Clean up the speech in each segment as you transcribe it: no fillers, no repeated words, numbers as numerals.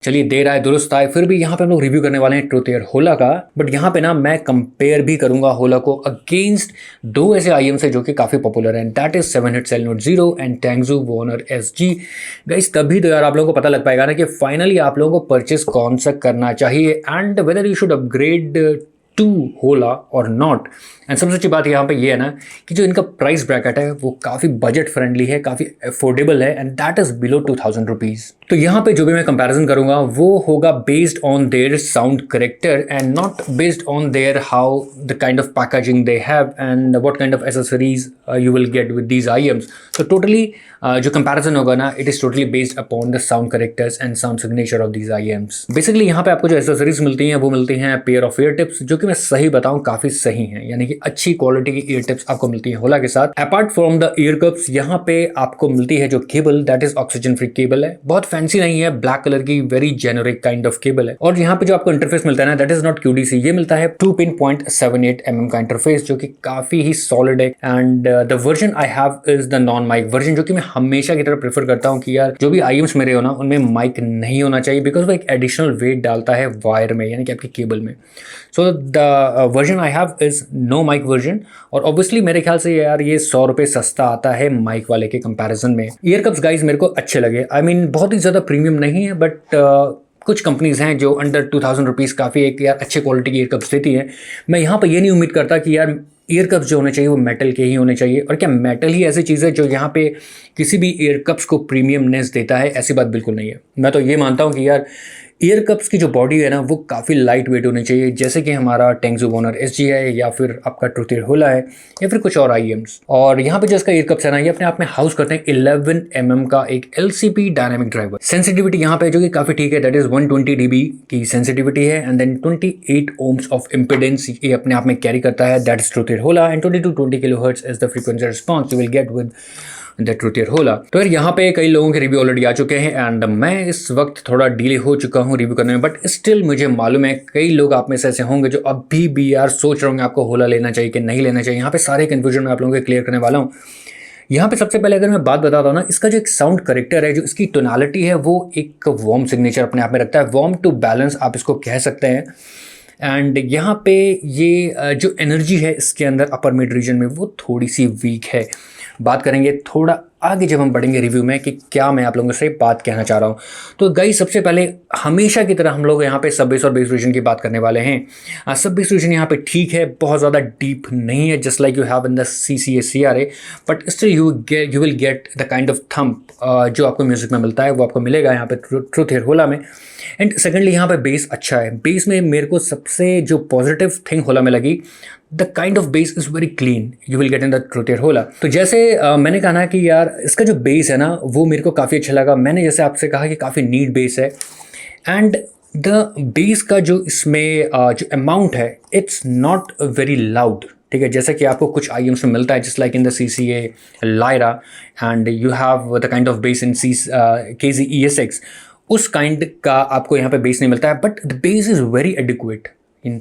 चलिए देर आए दुरुस्त आए, फिर भी यहाँ पे हम लोग रिव्यू करने वाले हैं ट्रूथ एयर होला का। बट यहाँ पे ना मैं कंपेयर भी करूंगा होला को अगेंस्ट दो ऐसे आईएम्स है जो कि काफ़ी पॉपुलर हैं, दैट इज 7 हिट सेल नोट 0 एंड टेंगजू वॉनर SG। गाइस तभी तो यार आप लोगों को पता लग पाएगा ना कि फाइनली आप लोगों को परचेस कौन सा करना चाहिए and whether you should upgrade to Hola और नॉट। एंड सबसे अच्छी बात यहाँ पे ये है ना कि जो इनका प्राइस ब्रैकेट है वो काफ़ी बजट फ्रेंडली है, काफ़ी अफोर्डेबल है and that is below 2000 rupees. तो यहाँ पे जो भी मैं कंपैरिजन करूंगा वो होगा based on their sound character and not based on their how the kind of packaging they have and what kind of accessories you will get with these IIMs. तो टोटली जो कंपैरिजन होगा ना it is totally based upon the sound characters and sound signature of these IIMs. Basically यहाँ पे आपको जो accessories मिलती हैं वो मिलती हैं पेयर ऑफ ईयर टिप्स, जो कि मैं सही बताऊँ काफ़ी सही हैं, यानी कि अच्छी क्वालिटी की ईयर टिप्स आपको मिलती है होला के साथ। Apart from the year cups यहाँ पे आपको मिलती है जो cable, that is oxygen free cable है, बहुत फैंसी नहीं है, ब्लैक कलर की very generic kind of cable है। और यहाँ पे जो आपको इंटरफेस मिलता है ना दैट इज नॉट QDC, ये मिलता है 2.78 mm का इंटरफेस जो कि काफी ही सॉलिड है। And the version I have is the non mic version, जो कि मैं हमेशा की तरह प्रेफर करता हूँ कि यार जो भी आईएम्स मेरे हो ना उनमें माइक नहीं होना चाहिए, बिकॉज वो एक एडिशनल वेट डालता है वायर में, यानी कि आपकी केबल में। So the version I have is no mic version. और ऑब्वियसली मेरे ख्याल से यार ये 100 रुपये सस्ता आता है माइक वाले के कंपैरिजन में। ईयर कप्स गाइज मेरे को अच्छे लगे, आई मीन बहुत ही ज़्यादा प्रीमियम नहीं है, बट कुछ कंपनीज हैं जो अंडर 2000 रुपीज़ काफ़ी एक यार अच्छे क्वालिटी की ईयर कप्स देती हैं। मैं यहाँ पर ये नहीं उम्मीद करता कि यार ईयर कप्स जो होने चाहिए वो मेटल के ही होने चाहिए, और क्या मेटल ही ऐसी चीज़ है जो यहाँ पे किसी भी ईयर कप्स को प्रीमियमनेस देता है, ऐसी बात बिल्कुल नहीं है। मैं तो ये मानता हूँ कि यार ईयर कप्स की जो बॉडी है ना वो काफ़ी लाइट वेट होनी चाहिए, जैसे कि हमारा टेंगजू वॉनर SG है या फिर आपका ट्रूथ एयर होला है या फिर कुछ और आईएम्स। और यहाँ पे जो इसका ईयर कप्स है ना ये अपने आप में हाउस करते हैं 11 mm का एक LCP डायनामिक ड्राइवर। सेंसिटिविटी यहाँ पे जो कि काफ़ी ठीक है, दैट इज 120 dB की सेंसिटिविटी है and then 28 ohms of impedance ये अपने आप में कैरी करता है, that is Truthear Hola and 20 to 20 kHz is the frequency response you will get with the Truthear Hola. तो यार यहाँ पे कई लोगों के रिव्यू ऑलरेडी आ चुके हैं एंड मैं इस वक्त थोड़ा डिले हो चुका हूँ रिव्यू करने में, बट स्टिल मुझे मालूम है कई लोग आप में से ऐसे होंगे जो अभी भी यार सोच रहे होंगे आपको होला लेना चाहिए कि नहीं लेना चाहिए। यहाँ पे सारे कन्फ्यूजन मैं आप लोगों को क्लियर करने वाला हूँ। यहाँ पे सबसे पहले अगर मैं बात बताता हूँ ना, इसका जो एक साउंड करेक्टर है, जो इसकी टोनालिटी है वो एक वार्म सिग्नेचर अपने आप में रखता है, वार्म टू बैलेंस आप इसको कह सकते हैं। एंड यहाँ पे ये जो एनर्जी है इसके अंदर अपर मिड रीजन में वो थोड़ी सी वीक है। बात करेंगे थोड़ा आगे जब हम बढ़ेंगे रिव्यू में कि क्या मैं आप लोगों से बात कहना चाह रहा हूँ। तो गाइस सबसे पहले हमेशा की तरह हम लोग यहाँ पे सब बेस और बेस रीजन की बात करने वाले हैं। सब बेस रीजन यहाँ पे ठीक है, बहुत ज़्यादा डीप नहीं है, just like you have in the CCA CRA, but still you will get the kind of thump जो आपको म्यूजिक में मिलता है वो आपको मिलेगा यहाँ पे ट्रूथ एयर होला में। एंड सेकेंडली यहाँ पे बेस अच्छा है, बेस में मेरे को सबसे जो पॉजिटिव थिंग होला में लगी, the kind of base is very clean, you will get in the Truthear Hola. तो जैसे मैंने कहा ना कि यार इसका जो बेस है ना वो मेरे को काफ़ी अच्छा लगा। मैंने जैसे आपसे कहा कि काफ़ी नीट बेस है एंड द बेस का जो इसमें जो अमाउंट है इट्स नॉट वेरी लाउड, ठीक है, जैसे कि आपको कुछ आईएम्स में मिलता है just like in the CCA Lyra and you have the kind of base in KZ ESX, उस काइंड का आपको यहाँ पे बेस नहीं मिलता है, but the base is very adequate,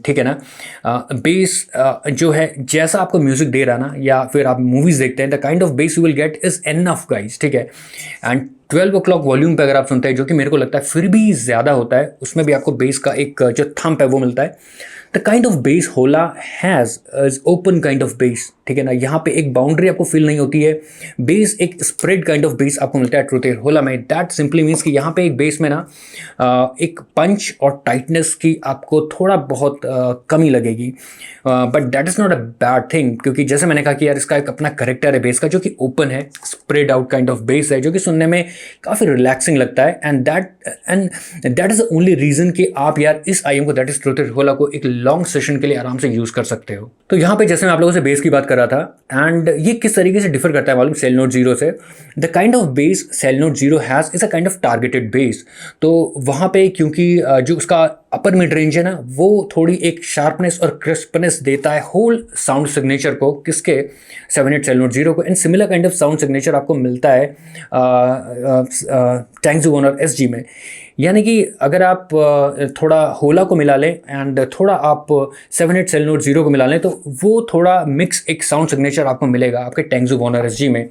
ठीक है ना। बेस जो है जैसा आपको म्यूजिक दे रहा ना या फिर आप मूवीज़ देखते हैं, the kind of base you will get is enough guys, ठीक है। एंड 12 o'clock वॉल्यूम पे अगर आप सुनते हैं, जो कि मेरे को लगता है फिर भी ज़्यादा होता है, उसमें भी आपको बेस का एक जो थंप है वो मिलता है। द काइंड ऑफ बेस होला has is open kind of base, ठीक है ना, यहाँ पे एक बाउंड्री आपको फील नहीं होती है, बेस एक स्प्रेड काइंड ऑफ बेस आपको मिलता है ट्रूथ एयर होला में। दैट सिंपली मीन्स कि यहाँ पे एक बेस में ना एक पंच और टाइटनेस की आपको थोड़ा बहुत कमी लगेगी, but that is not a bad thing, क्योंकि जैसे मैंने कहा कि यार इसका एक अपना करेक्टर है बेस का जो कि ओपन है, spread out kind of base है, जो कि सुनने में काफ़ी रिलैक्सिंग लगता है। And that is the only reason कि आप यार इस आईएम को, दैट इज ट्रूथ एयर होला को, एक लॉन्ग सेशन के लिए आराम से यूज़ कर सकते हो। तो यहाँ पे जैसे मैं आप लोगों से बेस की बात कर रहा था एंड ये किस तरीके से डिफर करता है मालूम सेल नोट 0 से। The kind of bass Cell note 0 has is a kind of targeted bass. तो वहाँ पे क्योंकि जो उसका अपर मिड रेंज है ना वो थोड़ी एक शार्पनेस और क्रिस्पनेस देता है होल साउंड सिग्नेचर को, किसके 7/8 सेल नोट 0 को। And similar kind of sound signature आपको मिलता है टेंगजू वॉनर SG में। यानी कि अगर आप थोड़ा होला को मिला लें एंड थोड़ा आप 78 सेल नोट 0 को मिला लें तो वो थोड़ा मिक्स एक साउंड सिग्नेचर आपको मिलेगा आपके टेंग्जू वॉर्नर एसजी में।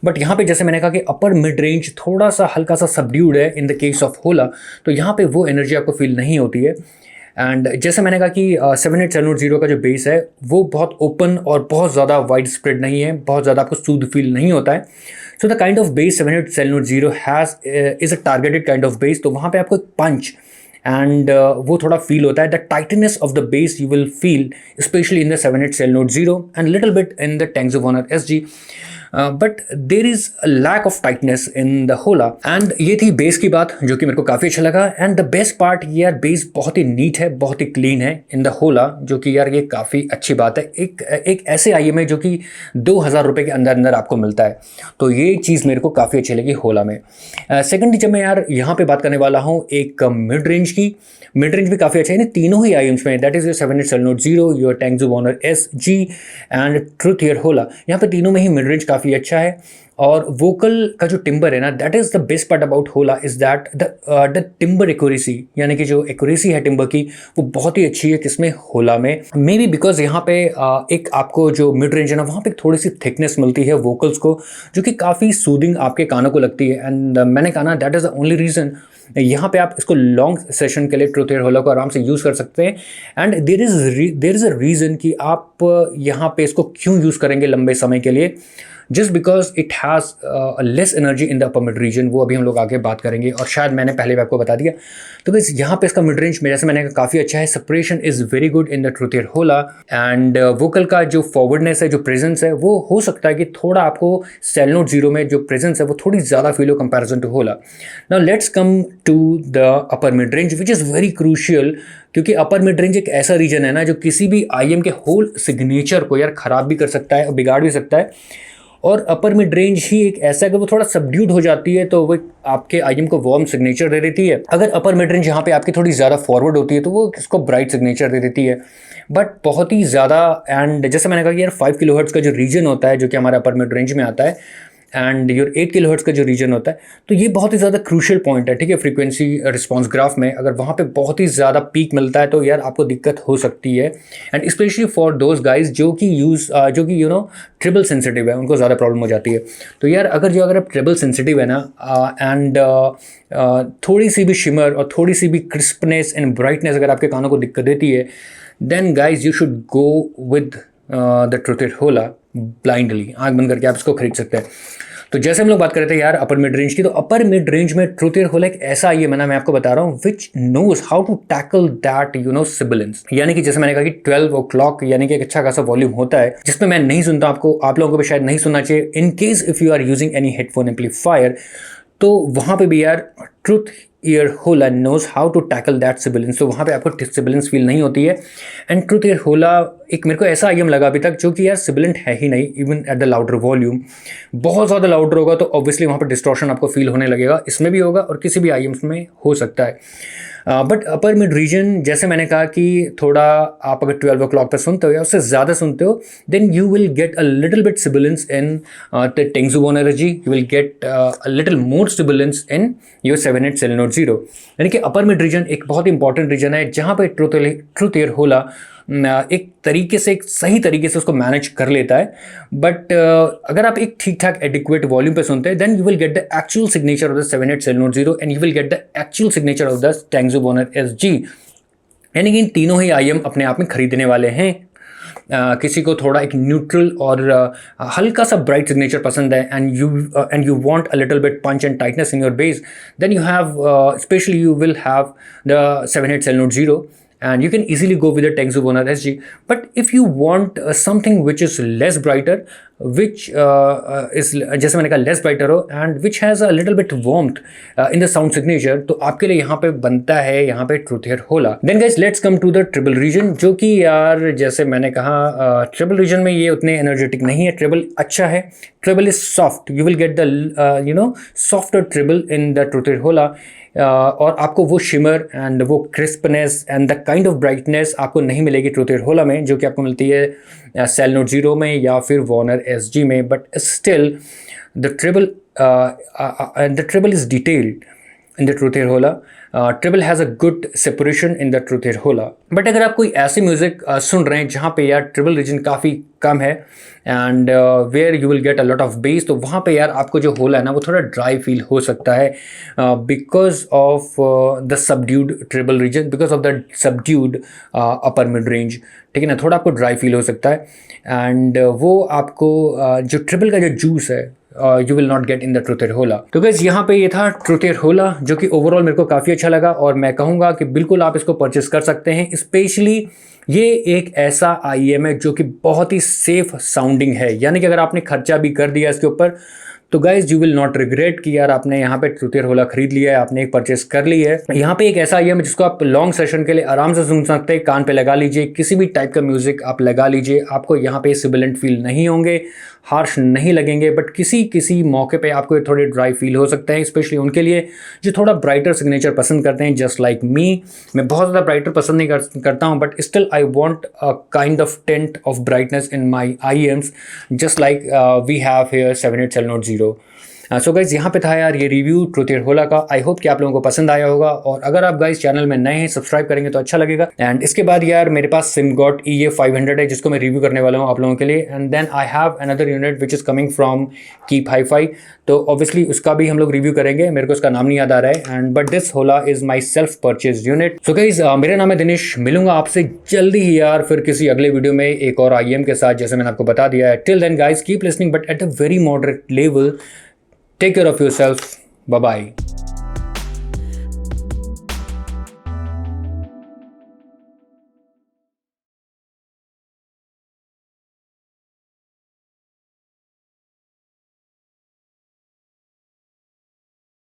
बट यहाँ पे जैसे मैंने कहा कि अपर मिड रेंज थोड़ा सा हल्का सा सबड्यूड है इन द केस ऑफ होला, तो यहाँ पे वो एनर्जी आपको फील नहीं होती है। एंड जैसे मैंने कहा कि 78 सेल नोट 0 का जो बेस है वो बहुत ओपन और बहुत ज़्यादा वाइड स्प्रेड नहीं है, बहुत ज़्यादा आपको सूद फील नहीं होता है। So the kind of bass 78 cell note 0 has is a targeted kind of bass, तो वहाँ पे आपको एक पंच एंड वो थोड़ा फील होता है। The tightness of the bass you will feel specially in the 78 cell note 0 and little bit in the Tangzu Wan'er SG, but there is lack of tightness in the Hola. And ये थी base की बात जो कि मेरे को काफ़ी अच्छा लगा। एंड द बेस्ट पार्ट यार बेस बहुत ही नीट है, बहुत ही क्लीन है इन द होला, जो कि यार ये काफ़ी अच्छी बात है। एक ऐसे आईएम है जो कि 2000 रुपये के अंदर अंदर आपको मिलता है, तो ये चीज़ मेरे को काफ़ी अच्छी लगी होला में। सेकेंडली जब मैं यार यहाँ पे बात करने वाला हूँ एक मिड रेंज की, मिड रेंज भी काफ़ी अच्छा है तीनों ही आईएम्स में, that is your 78 cell note 0, your Tangzu Wan'er SG and Truthear Hola. यहाँ पे तीनों में ही मिड रेंज काफ़ी अच्छा है। और वोकल का जो टिम्बर है ना, that is the best part about Hola is that the timbre accuracy, यानी कि जो एक्यूरेसी है टिम्बर की वो बहुत ही अच्छी है किसमें, होला में। मे बी बिकॉज यहाँ पे एक आपको जो मिड रेंज है ना वहाँ पे थोड़ी सी थिकनेस मिलती है वोकल्स को, जो कि काफ़ी सूदिंग आपके कानों को लगती है। एंड मैंने कहा ना that is the only reason यहाँ पे आप इसको लॉन्ग सेशन के लिए ट्रुथ ईयर होला को आराम से यूज़ कर सकते हैं। And there is a reason कि आप यहाँ पे इसको क्यों यूज़ करेंगे लंबे समय के लिए, just because it has less energy in the upper mid region, वो अभी हम लोग आगे बात करेंगे और शायद मैंने पहले भी आपको बता दिया। तो बस यहाँ पे इसका मिड रेंज में जैसे मैंने कहा काफ़ी अच्छा है, separation is very good in the Truthear होला। एंड वोकल का जो फॉरवर्डनेस है, जो प्रेजेंस है, वो हो सकता है कि थोड़ा आपको सेल नोट 0 में जो प्रेजेंस है वो थोड़ी ज़्यादा फील हो comparison to Hola. Now let's come to the upper mid range which is very crucial, क्योंकि अपर मिड रेंज एक ऐसा रीजन है ना जो किसी भी आईएम के होल सिग्नेचर को यार ख़राब भी कर सकता है और बिगाड़ भी सकता है। और अपर मिड रेंज ही एक ऐसा है कि वो थोड़ा सबड्यूड हो जाती है तो वो आपके आईएम को वार्म सिग्नेचर दे देती है। अगर अपर मिड रेंज यहाँ पे आपकी थोड़ी ज़्यादा फॉरवर्ड होती है तो वो इसको ब्राइट सिग्नेचर दे देती है, बट बहुत ही ज़्यादा। एंड जैसे मैंने कहा कि यार 5 किलोहर्ट्ज़ का जो रीजन होता है जो कि हमारा अपर मिड रेंज में आता है, एंड योर 8 किलोहर्ट्ज़ का जो रीजन होता है, तो ये बहुत ही ज़्यादा क्रूशियल पॉइंट है, ठीक है, फ्रीक्वेंसी रिस्पॉन्स ग्राफ में। अगर वहाँ पे बहुत ही ज़्यादा पीक मिलता है तो यार आपको दिक्कत हो सकती है। And specially for those guys जो कि यू नो ट्रिबल सेंसिटिव है, उनको ज़्यादा प्रॉब्लम हो जाती है। तो यार अगर आप ट्रिबल सेंसिटिव है ना एंड थोड़ी सी भी शिमर और थोड़ी सी भी क्रिस्पनेस एंड ब्राइटनेस अगर आपके कानों को दिक्कत देती है, then guys you should go with the Truthear Hola blindly, आँख बंद करके आप इसको खरीद सकते हैं। तो जैसे हम लोग बात कर रहे थे यार अपर मिड रेंज की, तो अपर मिड रेंज में ट्रुथ ईयर होला एक ऐसा ये मैं आपको बता रहा हूँ which knows how to tackle that you know sibilance. यानी कि जैसे मैंने कहा कि 12 o'clock यानी कि एक अच्छा खासा वॉल्यूम होता है जिसमें मैं नहीं सुनता, आप लोगों को भी शायद नहीं सुनना चाहिए in case if you are using any headphone amplifier. तो वहाँ पे भी यार Truthear Hola knows how to tackle that sibilance, तो वहाँ पे आपको सिबिलेंस फील नहीं होती है। एंड ट्रुथ ईयर होला एक मेरे को ऐसा आईएम लगा अभी तक जो कि यार सिबिलेंट है ही नहीं, even at the louder volume. बहुत ज़्यादा लाउडर होगा तो ऑब्वियसली वहाँ पर डिस्टॉर्शन आपको फील होने लगेगा, इसमें भी होगा और किसी भी आईएम्स में हो सकता है। बट अपर मिड रीजन जैसे मैंने कहा कि थोड़ा आप अगर 12 o'clock पर सुनते हो या उससे ज़्यादा सुनते हो, then you will get a little bit sibilance in the Tangzu Wan'er SG, you will get a little more sibilance in your 78 cell note 0। यानी कि अपर मिड रीजन एक बहुत इंपॉर्टेंट रीजन है जहाँ पर ट्रुथ ईयर होला एक तरीके से, एक सही तरीके से उसको मैनेज कर लेता है। बट अगर आप एक ठीक ठाक एडिक्वेट वॉल्यूम पे सुनते हैं, then you will get the actual signature of the 78 cell note 0 and you will get the actual signature of the Tangzu Wan'er SG. यानी कि इन तीनों ही आईएम अपने आप में खरीदने वाले हैं। किसी को थोड़ा एक न्यूट्रल और हल्का सा ब्राइट सिग्नेचर पसंद है and you want a little bit punch and tightness in your bass, then you have specially you will have the 78 cell note 0 and you can easily go with the Tengzu Wonner SG. But if you want something which is less brighter, which is जैसे मैंने कहा less brighter हो and which has a little bit warmth in the sound signature, तो आपके लिए यहाँ पे बनता है यहाँ पे ट्रुथ ईयर होला। Then guys let's come to the treble region, जो कि यार जैसे मैंने कहा treble region में ये उतने energetic नहीं है। treble अच्छा है, treble is soft, you will get the you know softer treble in the truth year होला। और आपको वो शिमर एंड वो crispness and the kind of brightness आपको नहीं मिलेगी ट्रुथ ईयर होला में, जो कि आपको मिलती है सेल नोट 0 में या फिर वॉर्नर एसजी में। But still the treble is detailed in the Truthear Hola treble has a good separation in the truth Hola. But अगर आप कोई ऐसी म्यूज़िक सुन रहे हैं जहाँ पे यार ट्रिबल रीजन काफ़ी कम है and where you will get a lot of bass, तो वहाँ पे यार आपको जो होला है ना वो थोड़ा ड्राई फील हो सकता है because of the subdued treble region, because of the subdued upper mid range, ठीक है ना, थोड़ा आपको ड्राई फील हो सकता है एंड वो आपको जो ट्रिबल का जो जूस है you will not get in the truth होला। तो गाइस यहाँ पे ये था ट्रूथ होला, जो कि ओवरऑल मेरे को काफ़ी अच्छा लगा और मैं कहूँगा कि बिल्कुल आप इसको परचेस कर सकते हैं। स्पेशली ये एक ऐसा IEM है जो कि बहुत ही सेफ साउंडिंग है, यानी कि अगर आपने खर्चा भी कर दिया इसके ऊपर तो guys you will not regret कि यार आपने यहाँ पे ट्रूथ होला खरीद लिया है, आपने एक परचेस कर ली है। यहाँ पे एक ऐसा IEM है जिसको आप लॉन्ग सेशन के लिए आराम से सुन सकते हैं, कान पे लगा लीजिए, किसी भी टाइप का म्यूजिक आप लगा लीजिए, आपको यहाँ पे सिबिलेंट फील नहीं होंगे, हार्श नहीं लगेंगे, बट किसी मौके पे आपको थोड़े ड्राई फील हो सकते हैं, स्पेशली उनके लिए जो थोड़ा ब्राइटर सिग्नेचर पसंद करते हैं, जस्ट लाइक मी। मैं बहुत ज़्यादा ब्राइटर पसंद नहीं करता हूँ, but still I want a kind of tint of brightness in my IEMs, just like we have here 78 Cell Note 0। So guys यहाँ पे था यार ये रिव्यू ट्रूथ होला का। आई होप कि आप लोगों को पसंद आया होगा, और अगर आप गाइज चैनल में नए हैं सब्सक्राइब करेंगे तो अच्छा लगेगा। एंड इसके बाद यार मेरे पास SIMGOT EA500 है जिसको मैं रिव्यू करने वाला हूँ आप लोगों के लिए। And then I have another unit which is coming from KeepHifi, तो ऑब्वियसली उसका भी हम लोग रिव्यू करेंगे, मेरे को उसका नाम नहीं याद आ रहा है। एंड बट दिस होला is my self purchase unit. So guys मेरा नाम है दिनेश, मिलूंगा आपसे जल्दी ही यार फिर किसी अगले वीडियो में एक और IEM के साथ, जैसे मैंने आपको बता दिया है। Till then guys keep listening but at a very moderate level. Take care of yourself. Bye bye.